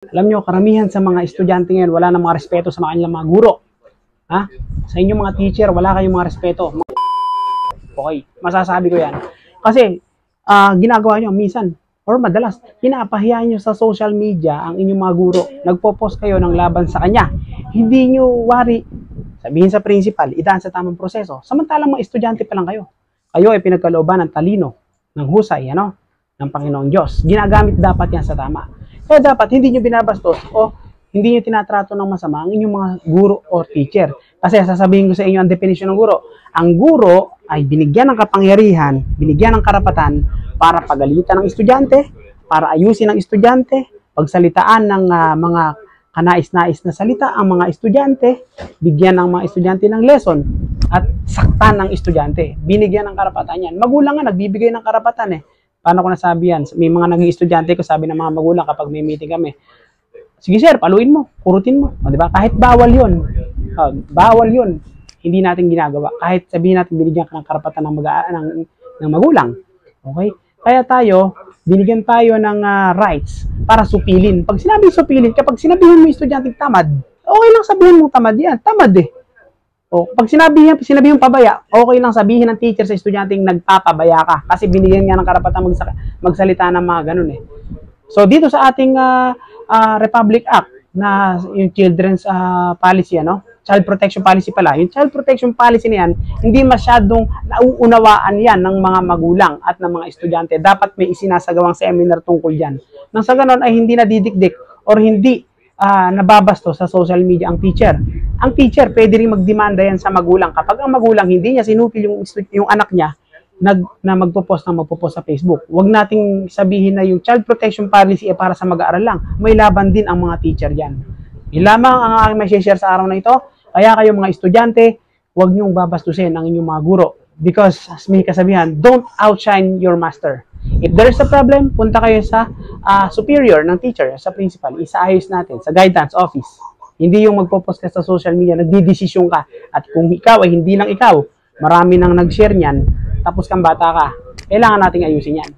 Alam nyo, karamihan sa mga estudyante ngayon, wala na mga respeto sa kanilang mga guro. Ha? Sa inyong mga teacher, wala kayong mga respeto. Okay, masasabi ko yan. Kasi, ginagawa nyo, minsan, or madalas, pinapahiya nyo sa social media ang inyong mga guro. Nagpo-post kayo ng laban sa kanya. Hindi nyo wari, sabihin sa principal, idaan sa tamang proseso. Samantalang mga estudyante pa lang kayo. Kayo ay pinagkalooban ng talino, ng husay, ng Panginoong Diyos. Ginagamit dapat yan sa tama. Kaya dapat hindi nyo binabastos o hindi nyo tinatrato ng masama ang inyong mga guro o teacher. Kasi sasabihin ko sa inyo ang definition ng guro. Ang guro ay binigyan ng kapangyarihan, binigyan ng karapatan para pagalitan ng estudyante, para ayusin ng estudyante, pagsalitaan ng mga kanais-nais na salita ang mga estudyante, bigyan ng mga estudyante ng lesson, at saktan ng estudyante. Binigyan ng karapatan yan. Magulang nga nagbibigay ng karapatan eh. Paano ko nasabi yan? May mga naging estudyante ko, sabi ng mga magulang kapag may meeting kami, sige sir, paluin mo, kurutin mo. O, diba? Kahit bawal yun. Bawal yun. Hindi natin ginagawa. Kahit sabihin natin binigyan ka ng karapatan ng magulang. Okay? Kaya tayo, binigyan tayo ng rights para supilin. Pag sinabi supilin, kapag sinabihan mo yung estudyante tamad, okay lang sabihin mo tamad yan. Tamad eh. O, pag sinabi yung pabaya, okay lang sabihin ng teacher sa estudyanteng nagpapabaya ka kasi binigyan nga ng karapatan magsalita ng mga ganun eh. So dito sa ating Republic Act na yung Children's Policy, Child Protection Policy pala. Yung Child Protection Policy na yan, hindi masyadong nauunawaan yan ng mga magulang at ng mga estudyante. Dapat may isinasagawang seminar tungkol dyan. Nang sa ganon ay hindi nadidikdik or hindi nababasto sa social media ang teacher. Ang teacher, pwede rin magdemanda yan sa magulang. Kapag ang magulang hindi niya sinupil yung anak niya na magpo-post sa Facebook. Huwag nating sabihin na yung child protection policy ay para sa mag-aaral lang. May laban din ang mga teacher yan. Yun lamang ang aking may share sa araw na ito. Kaya kayo mga estudyante, huwag niyong babastusin ang inyong mga guro. Because, as may kasabihan, don't outshine your master. If there is a problem, punta kayo sa superior ng teacher, sa principal. Isaayos natin sa guidance office. Hindi yung magpo-post ka sa social media, nagdidesisyon ka. At kung ikaw ay hindi lang ikaw, marami nang nag-share niyan, tapos kang bata ka, kailangan nating ayusin yan.